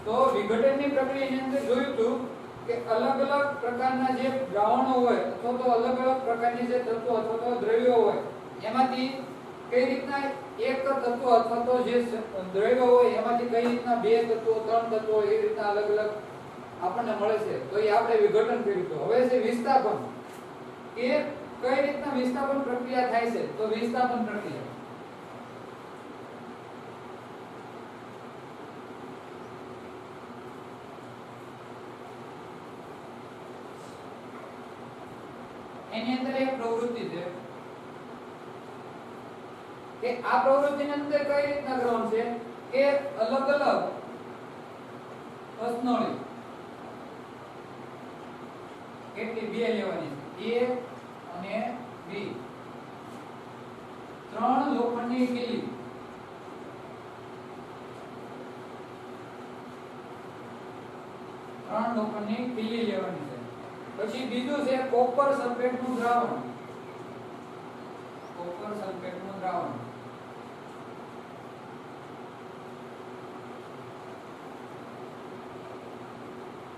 તો વિઘટનની પ્રક્રિયાની અંદર જોયું હતું કે અલગ અલગ પ્રકારના જે દ્રાવણો હોય અથવા તો અલગ અલગ પ્રકારની જે તત્વો અથવા તો દ્રવ્યો હોય એમાંથી કઈ રીતના એક તત્વ અથવા તો જે દ્રવ્ય હોય એમાંથી કઈ રીતના બે તત્વો ત્રણ તત્વો એ રીતના અલગ અલગ આપણને મળે છે તો એ આપણે વિઘટન કર્યું હતું. હવે છે વિસ્થાપન કે કઈ રીતના વિસ્થાપન પ્રક્રિયા થાય છે તો વિસ્થાપન પ્રક્રિયા એની અંદર એક પ્રવૃત્તિ છે કે આ પ્રવૃત્તિની અંદર કઈ રીતના કરવાનું છે કે અલગ અલગ અસનળી કેટલી બે લેવાની છે A અને B ત્રણ લોખંડની કીલી લેવાની છે. પછી બીજું છે કોપર સલ્ફેટનું દ્રાવણ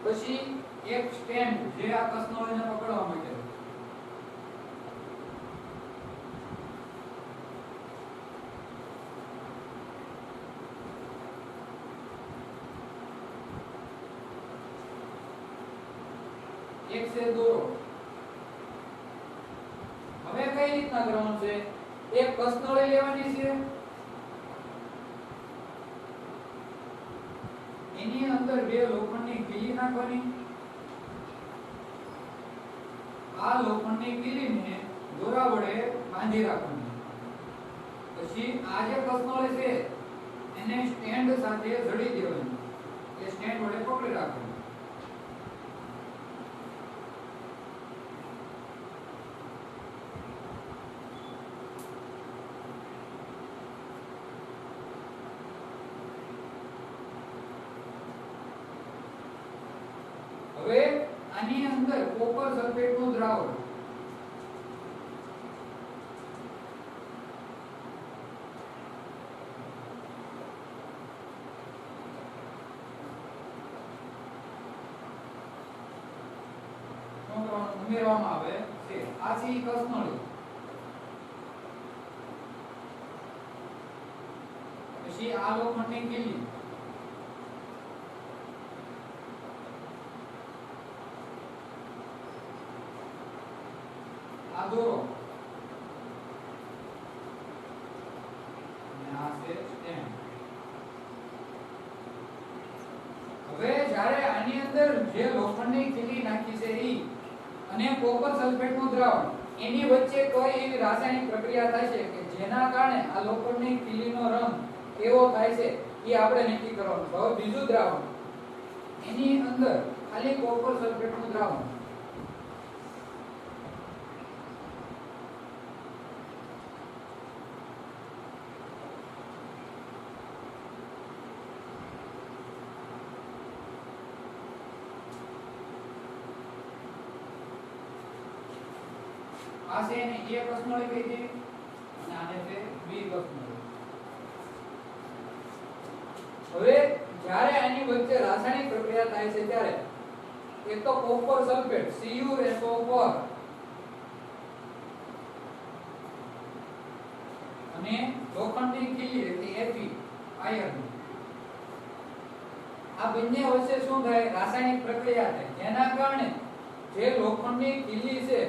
પછી એક સ્ટેન્ડ જે આ કસનળીને પકડવા માટે એક છે દોરો. હવે કઈ રીતના કરવાનું છે એક કસનળી લેવાની છે એની અંદર બે લોખંડની કીલી નાખવાની આ લોખંડની કીલીને દોરા વડે બાંધી રાખવાની પછી આ જે કસનળી છે એને સ્ટેન્ડ સાથે જડી દેવાની એ સ્ટેન્ડ વડે પકડી રાખવાની. હવે આની અંદર કોપર સલ્ફેટનું દ્રાવણ ઉમેરવામાં આવે છે. આ છે કસનળી પછી આ લોખંડની કીલી આ દોરો અને આ છે સ્ટેન્ડ. હવે જ્યારે આની અંદર જે લોખંડની કીલી નાખી છે ઈ અને કોપર સલ્ફેટનું દ્રાવણ એની વચ્ચે કોઈ એવી રાસાયણિક પ્રક્રિયા થાય છે કે જેના કારણે આ લોખંડની કીલીનો રંગ કેવો થાય છે એ આપણે નક્કી કરવાનું છે. હવે બીજું દ્રાવણ એની અંદર ખાલી કોપર સલ્ફેટનું દ્રાવણ આ છે એને A કસનળી કહી દે અને આને છે B કસનળી. હવે જ્યારે આની વચ્ચે રાસાયણિક પ્રક્રિયા થાય છે ત્યારે એક તો કોપર સલ્ફેટ CuSO4 અને લોખંડની કીલી એટલે Fe આયર્ન આ બંને વચ્ચે શું થાય રાસાયણિક પ્રક્રિયા થાય જેના કારણે જે લોખંડની કીલી છે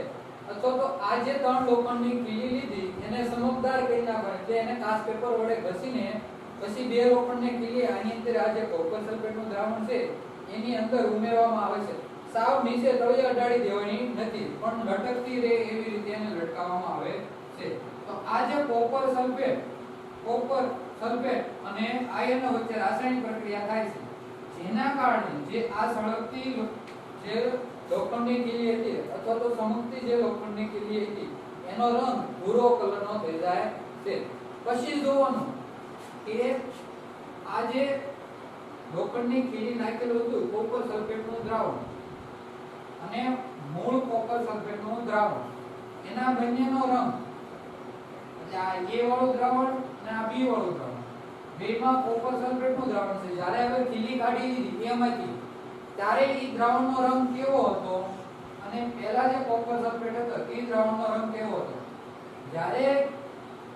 અથવા તો આ જે ત્રણ લોખંડની કીલી લીધી એને સમકદાર કરી નાખવાની એટલે એને કાચ પેપર વડે ઘસીને પછી બે લોખંડની કીલી આની અંદર આ જે કોપર સલ્ફેટનું દ્રાવણ છે એની અંદર ઉમેરવામાં આવે છે. સાવ નીચે તળિયે અડાડી દેવાની નથી પણ લટકતી રહે એવી રીતે એને લટકાવવામાં આવે છે. તો આ જે કોપર સલ્ફેટ અને આયર્ન વચ્ચે રાસાયણિક પ્રક્રિયા થાય છે જેના કારણે જે આ સળગતી જે લોખંડની કીલી હતી અથવા તો સમકતી જે લોખંડની કીલી હતી એનો રંગ ભૂરો કલરનો થઈ જાય છે. પછી જોવાનું કે આ જે લોખંડની કીલી નાખેલું હતું કોપર સલ્ફેટનું દ્રાવણ અને મૂળ કોપર સલ્ફેટનું દ્રાવણ એના બંનેનો રંગ એટલે આ A વાળું દ્રાવણ અને આ B વાળું દ્રાવણ બેમાં કોપર સલ્ફેટનું દ્રાવણ છે. જ્યારે હવે ખીલી કાઢી લીધી એમાંથી ત્યારે ઈ દ્રાવણનો રંગ કેવો હતો અને પહેલા જે કોપર સલ્ફેટ હતો એ દ્રાવણનો રંગ કેવો હતો. જ્યારે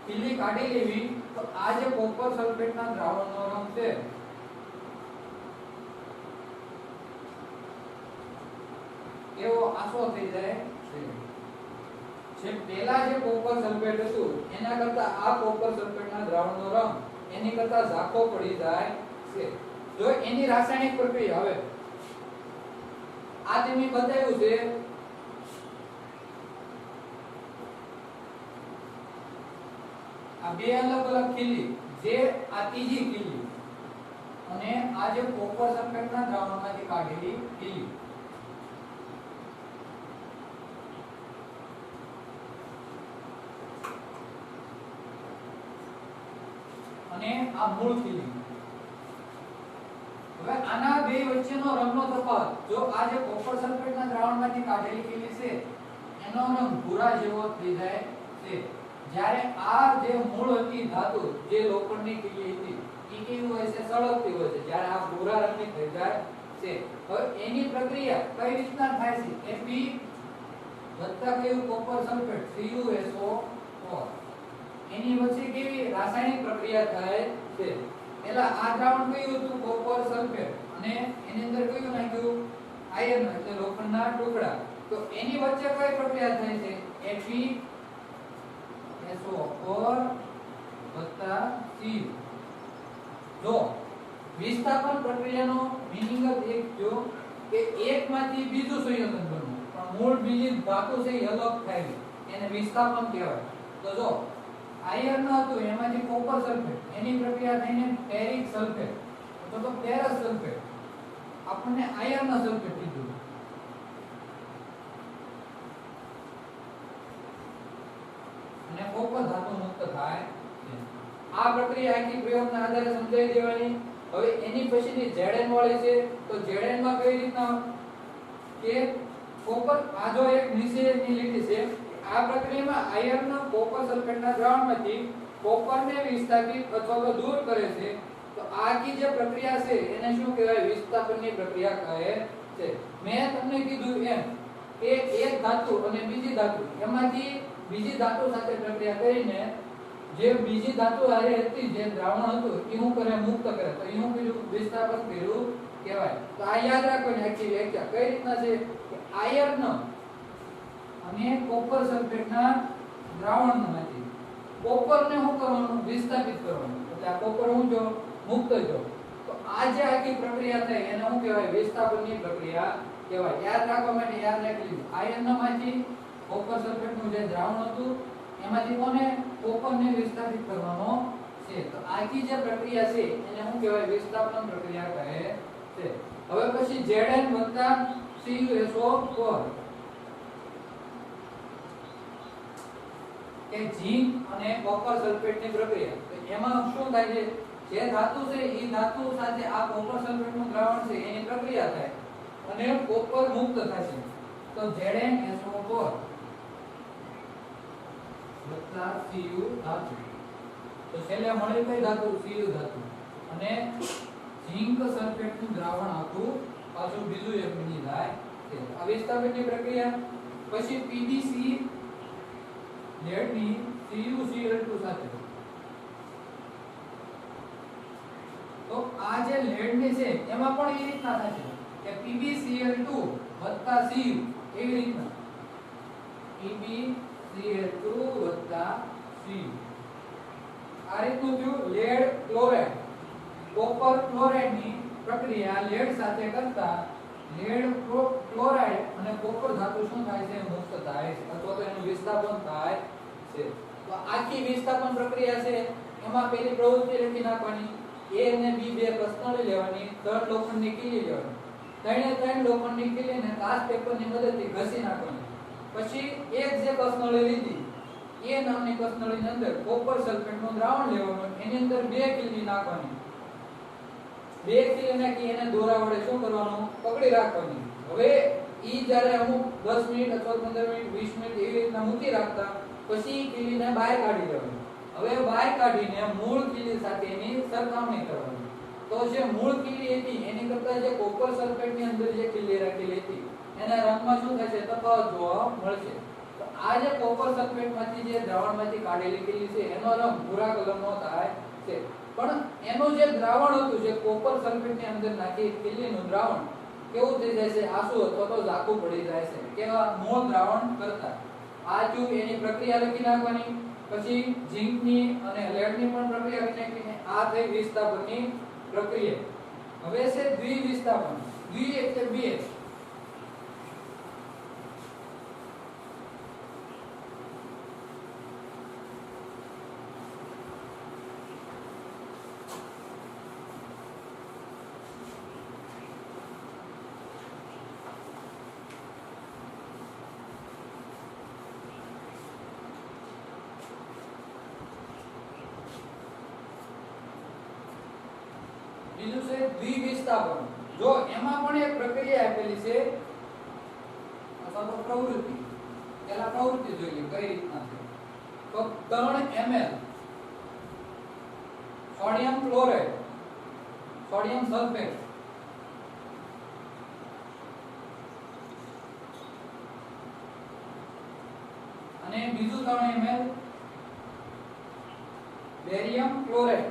ખીલી કાઢી લેવી તો આ જે કોપર સલ્ફેટના દ્રાવણનો રંગ છે એવો આસો થઈ જાય છે. જે પહેલા જે કોપર સલ્ફેટ હતું એના કરતા આ કોપર સલ્ફેટના દ્રાવણનો રંગ એની કરતા ઝાંખો પડી જાય છે. જો એની રાસાયણિક પ્રક્રિયા હવે આ તમે બતાવ્યું છે આ બે અલગ અલગ ખીલી, જે આ ત્રીજી ખીલી અને આ જે કોપર સલ્ફેટના દ્રાવણમાંથી કાઢેલી ખીલી. અને આ મૂળ ખીલી. હવે આના બે વચ્ચેનો રંગનો તફાવત, જો આ જે કોપર સલ્ફેટના દ્રાવણમાંથી કાઢેલી ખીલી છે એનો રંગ ભૂરા જેવો થઈ જાય છે. જ્યારે આ જે મૂળ હતી ધાતુ, જે લોખંડની ખીલી હતી એ કેવી હોય છે? સળગતી હોય છે. જ્યારે આ ભૂરા રંગની થઈ જાય છે. હવે એની પ્રક્રિયા કઈ રીતના થાય છે? Fe વત્તા કયું કોપર સલ્ફેટ CuSO4, એની વચ્ચે કેવી રાસાયણિક પ્રક્રિયા થાય છે? પહેલા આ દ્રાવણ કયું હતું? કોપર સલ્ફેટ, અને એની અંદર કયું નાખ્યું? આયર્ન, એટલે લોખંડના ટુકડા. તો એની વચ્ચે કઈ પ્રક્રિયા થાય છે? FeSO4 વત્તા Cu. જો વિસ્થાપન પ્રક્રિયાનો મીનિંગ જ એક જો કે એકમાંથી બીજું સંયોજન બનવું, પણ મૂળ બીજી ધાતુ છે એ અલગ થાય, એને વિસ્થાપન કહેવાય. તો જો આયર્ન હતું એમાંથી કોપર સલ્ફેટ, એની પ્રક્રિયા થઈને ફેરિક સલ્ફેટ અથવા તો ફેરસ સલ્ફેટ, આપણને આયર્ન સલ્ફેટ કીધું. અને કોપર ધાતુ મુક્ત થાય છે. આ પ્રક્રિયા આખી પ્રયોગના આધારે સમજાવી દેવાની. હવે એની પછીની Zn વાળી છે. તો Zn માં કઈ રીતના કે કોપર, આ જો એક નીચેની લીટી છે, આ પ્રક્રિયામાં આયર્ન કોપર સલ્ફેટના દ્રાવણમાંથી કોપરને વિસ્થાપિત અથવા તો દૂર કરે છે. તો આખી જે પ્રક્રિયા છે એને શું કહેવાય? વિસ્થાપનની પ્રક્રિયા કહે છે. મેં તમને કીધું એમ કે એક ધાતુ અને બીજી ધાતુ, એમાંથી બીજી ધાતુ સાથે પ્રક્રિયા કરીને જે બીજી ધાતુ હારે હતી, જે દ્રાવણ હતું એ શું કરે? મુક્ત કરે. તો એ શું કર્યું? વિસ્થાપન કર્યું કહેવાય. તો આ યાદ રાખવાની આખી વ્યાખ્યા કઈ રીતના છે કે આયર્ન અને કોપર સલ્ફેટના દ્રાવણમાંથી કોપરને શું કરવાનું? વિસ્થાપિત કરવાનું. એટલે આ કોપર શું જો? મુક્ત જો. તો આ જે આખી પ્રક્રિયા થાય એને શું કહેવાય? વિસ્થાપનની પ્રક્રિયા કહેવાય. યાદ રાખવા માટે યાદ રાખી લીધું. આયર્નમાંથી કોપર સલ્ફેટનું જે દ્રાવણ હતું એમાંથી કોને? કોપરને વિસ્થાપિત કરવાનો છે. તો આખી જે પ્રક્રિયા છે એને શું કહેવાય? વિસ્થાપન પ્રક્રિયા કહે છે. હવે પછી Zn વત્તા CuSO4 કે ઝીંક અને કોપર સલ્ફેટની પ્રક્રિયા. તો એમાં શું થાય છે? જે ધાતુ છે એ ધાતુ સાથે આ કોપર સલ્ફેટનું દ્રાવણ છે એની પ્રક્રિયા થાય અને કોપર મુક્ત થશે. તો ZnSO4 વત્તા Cu ધાતુ. તો છેલ્લે મળી કઈ ધાતુ? Cu ધાતુ. અને ઝીંક સલ્ફેટનું દ્રાવણ આખું પાછું બીજું એક બની જાય છે. આ વિસ્થાપનની પ્રક્રિયા. પછી PbC લેડની CuCl2 સાથે. તો આ જે લેડની છે એમાં પણ એ રીતના થશે કે PbCl2 વત્તા Cu, એવી રીતના PbCl2 વત્તા Cu. આ રીતનું થયું. લેડ ક્લોરાઇડ, કોપર ક્લોરાઇડની પ્રક્રિયા લેડ સાથે કરતા લેડ ક્લોરાઇડ અને કોપર ધાતુ શું થાય છે? મુક્ત થાય છે અથવા તો એનું વિસ્થાપન થાય છે. તો આખી વિસ્થાપન પ્રક્રિયા છે એમાં પહેલી પ્રવૃત્તિ લખી નાખવાની. A અને B બે કસનળી લેવાની, 3 લોખંડની કીલી લેવાની. 3 લોખંડની કીલીને કાચ પેપરની મદદથી ઘસી નાખવાની. પછી એક જે કસનળી લીધી એ નામની કસનળીની અંદર કોપર સલ્ફેટનું દ્રાવણ લેવાનું, એની અંદર 2 કીલી નાખવાની. 2 કીલી નાખી એને દોરા વડે શું કરવાનું? પકડી રાખવાની. હવે ઈ જ્યારે અમુક 10 મિનિટ અથવા 15 મિનિટ 20 મિનિટ એવી રીતના મૂકી રાખતા પછી કીલીને બહાર કાઢી લેવાની હવે બાય કાઢીને મૂળ ખીલી સાથે એની સરખામણી કરવાની. તો જે મૂળ ખીલી હતી એની કરતા જે કોપર સલ્ફેટની અંદર જે ખીલી રાખેલી હતી એના રંગમાં શું થશે? તફાવત જોવા મળશે. તો આ જે કોપર સલ્ફેટમાંથી જે દ્રાવણમાંથી કાઢેલી ખીલી છે એનો રંગ ભૂરા કલરનો થાય છે. પણ એનું જે દ્રાવણ હતું જે કોપર સલ્ફેટની અંદર નાખી ખીલીનું દ્રાવણ કેવું થઈ જાય છે? આસુ અથવા તો ઝાખું પડી જાય છે. કેવા? મૂળ દ્રાવણ કરતા. આ ટ્યુબ એની પ્રક્રિયા લખી નાખવાની. પછી ઝિંકની અને લેડની પણ પ્રક્રિયા લખી નાખીને આ થઈ વિસ્થાપનની પ્રક્રિયા. હવે છે દ્વિવિસ્થાપન. દ્વિ એટલે બે. બીજું છે દ્વિવિસ્થાપન. જો એમાં પણ એક પ્રક્રિયા આપેલી છે અથવા તો પ્રવૃત્તિ. પહેલા પ્રવૃત્તિ જોઈએ કઈ રીતના છે. તો 3 ml sodium chloride sodium sulphate અને બીજું 3 ml બેરિયમ ક્લોરાઇડ.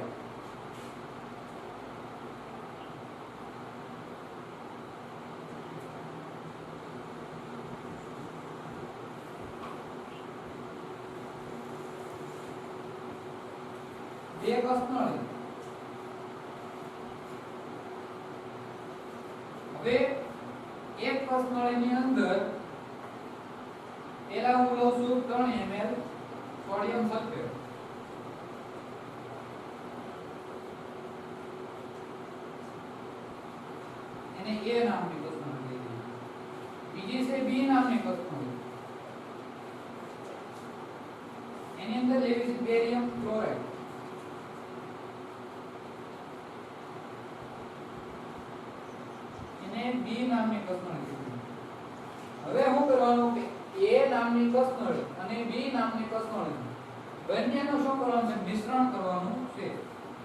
બે કસનળી. હવે એક કસનળીની અંદર પેલા હું લઉં છું 3 ml સોડિયમ સલ્ફેટ. એને A નામની કસનળી લીધી. બીજી છે B નામની કસનળી. એની અંદર લેવી છે બેરિયમ ક્લોરાઇડ. B નામની કસનળી. હવે શું કરવાનું કે A નામની કસનળી અને B નામની કસનળી બંનેનું શું કરવાનું છે? મિશ્રણ કરવાનું છે.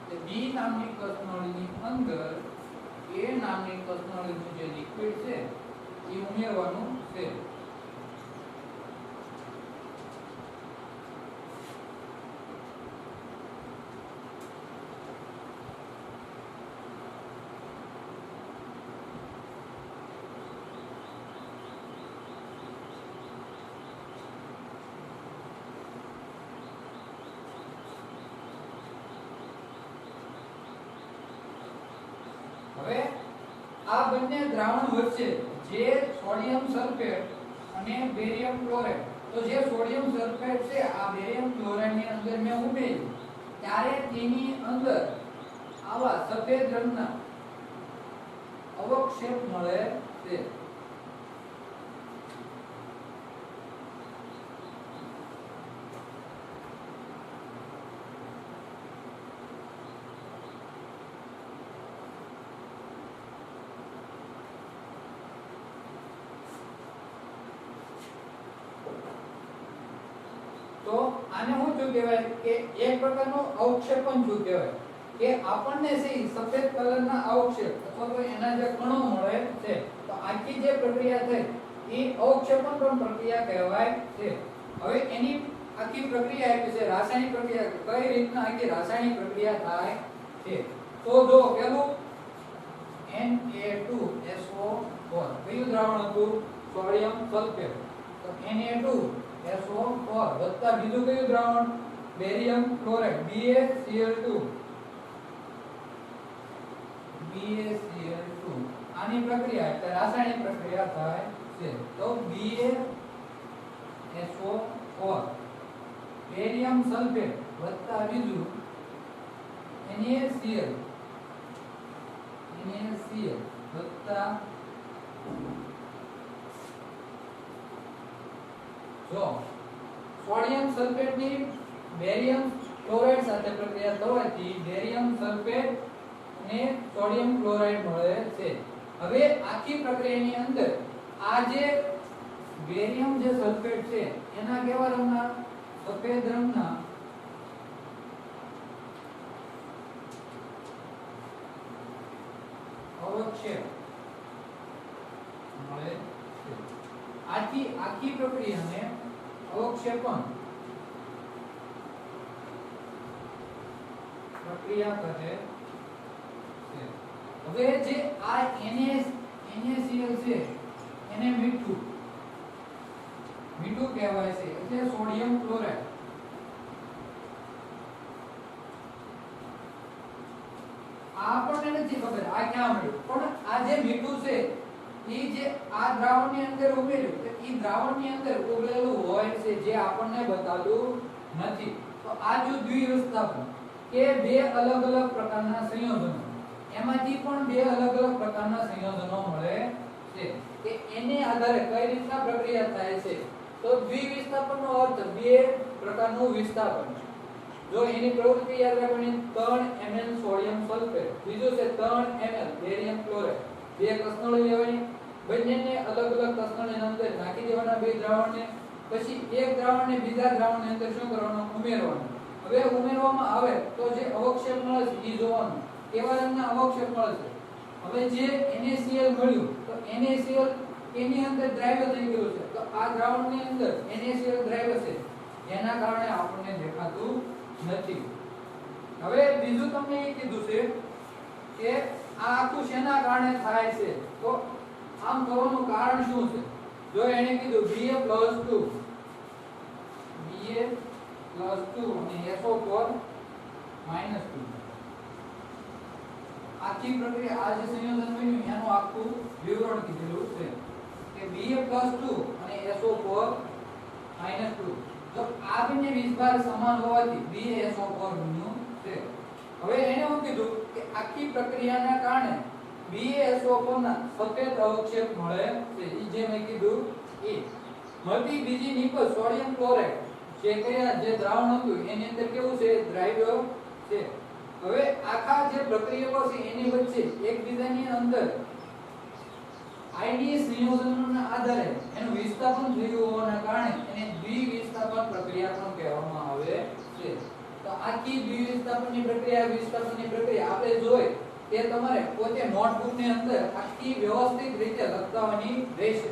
તે B નામની કસનળીની અંદર A નામની કસનળીનું જે લિક્વિડ છે એ ઉમેરવાનું છે. હવે આ બંને દ્રાવણ વચ્ચે જે સોડિયમ સલ્ફેટ અને બેરિયમ ક્લોરાઇડ, તો જે સોડિયમ સલ્ફેટ છે આ બેરિયમ ક્લોરાઇડ ની અંદર મેં ઉમેર્યું ત્યારે તેની અંદર આવા સફેદ રંગના અવક્ષેપ મળે છે. તો આને શું શું કહેવાય કે એક પ્રકારનું અવક્ષેપણ શું કહેવાય કે આપણને છે સફેદ કલરના અવક્ષેપ અથવા તો એના જે કણો મળે છે. તો આખી જે પ્રક્રિયા છે એ અવક્ષેપણ પણ પ્રક્રિયા કહેવાય છે. હવે એની આખી પ્રક્રિયા આપી છે રાસાયણિક પ્રક્રિયા, કઈ રીતના આખી રાસાયણિક પ્રક્રિયા થાય છે. તો જો પેલું Na2SO4 કયું દ્રાવણ હતું? Sodium sulphate. તો Na2SO4 વત્તા બીજું કયું દ્રાવણ? Barium chloride BaCl2. આની પ્રક્રિયા એટલે રાસાયણિક પ્રક્રિયા થાય છે. તો BaSO4 બેરિયમ સલ્ફેટ વત્તા બીજું NaCl વત્તા જો સોડિયમ સલ્ફેટ ની બેરિયમ ક્લોરાઇડ સાથે પ્રક્રિયા થવાથી બેરિયમ સલ્ફેટ અને સોડિયમ ક્લોરાઇડ મળે છે. હવે આખી પ્રક્રિયાની અંદર આ જે બેરિયમ જે સલ્ફેટ છે એના કેવા રંગના? સફેદ રંગના અવક્ષેપ મળે છે. આખી પ્રક્રિયાને અવક્ષેપણ પ્રક્રિયા કહે છે. હવે જે આ NaCl છે એને મીઠું કહેવાય છે એટલે સોડિયમ ક્લોરાઇડ. આપણને નથી ખબર આ ક્યાં મળ્યું, પણ આ જે મીઠું છે એ જે આ દ્રાવણની અંદર ઉમેર્યું તો એ દ્રાવણની અંદર ઉમેરેલું હોય છે જે આપણને બતાતું નથી. તો આ જો દ્વિવિસ્થાપન કે બે અલગ અલગ પ્રકારના સંયોજનો, એમાંથી પણ બે અલગ અલગ પ્રકારના સંયોજનો મળે છે કે એને આધારે કઈ રીતના પ્રક્રિયા થાય છે. તો દ્વિવિસ્થાપનનો અર્થ બે પ્રકારનું વિસ્થાપન. જો એની પ્રવૃત્તિ યાદ રાખવાની 3 ml સોડિયમ સલ્ફેટ, બીજું છે 3 ml બેરિયમ ક્લોરાઇડ. બે કસનળી લેવાની, બંનેને અલગ અલગ કસનળીની અંદર નાખી દેવાના બે દ્રાવણને, પછી એક દ્રાવણને બીજા દ્રાવણની અંદર શું કરવાનું, ઉમેરવાનું. હવે ઉમેરવામાં આવે તો જે અવક્ષેપ મળે છે એ જોવાનું કેવા રંગના અવક્ષેપ મળે છે. હવે જે NaCl મળ્યું તો NaCl એની અંદર દ્રાવ્ય થઈ ગયું છે, તો આ દ્રાવણની અંદર NaCl દ્રાવ્ય છે જેના કારણે આપણને દેખાતું નથી. હવે બીજું તમને એ કીધું છે કે આ આખું શેના કારણે થાય છે, તો આમ થવાનું કારણ શું છે. જો એને કીધું Ba+2 અને SO4 -2, આખી પ્રક્રિયા આ જે સંયોજન બન્યું એનું આખું વિવરણ કીધેલું છે કે Ba+2 અને SO4 -2, જો આ બંને વીજભાર સમાન હોવાથી BaSO4 બન્યું છે. હવે એને હું કીધું કે આખી પ્રક્રિયાના કારણે BaSO4 ના સફેદ અવક્ષેપ મળે છે. ઈ જે મેં કીધું એ મળતી બીજી નિપજ સોડિયમ ક્લોરાઇડ જે દ્રાવણ હતું એની અંદર કેવું છે, દ્રાવ્ય છે. હવે આખા જે પ્રક્રિયાઓ છે એની વચ્ચે એકબીજાની અંદર આઈડીય સંયોજનોના આધારે એનું વિસ્થાપન થયું હોવાના કારણે એને દ્વિવિસ્થાપન પ્રક્રિયા પણ કહેવામાં આવે છે. તો આખી દ્વિવિસ્થાપનની પ્રક્રિયા આપણે જોઈ તે તમારે પોતે નોટબુકની અંદર આખી વ્યવસ્થિત રીતે લખવાની રહેશે.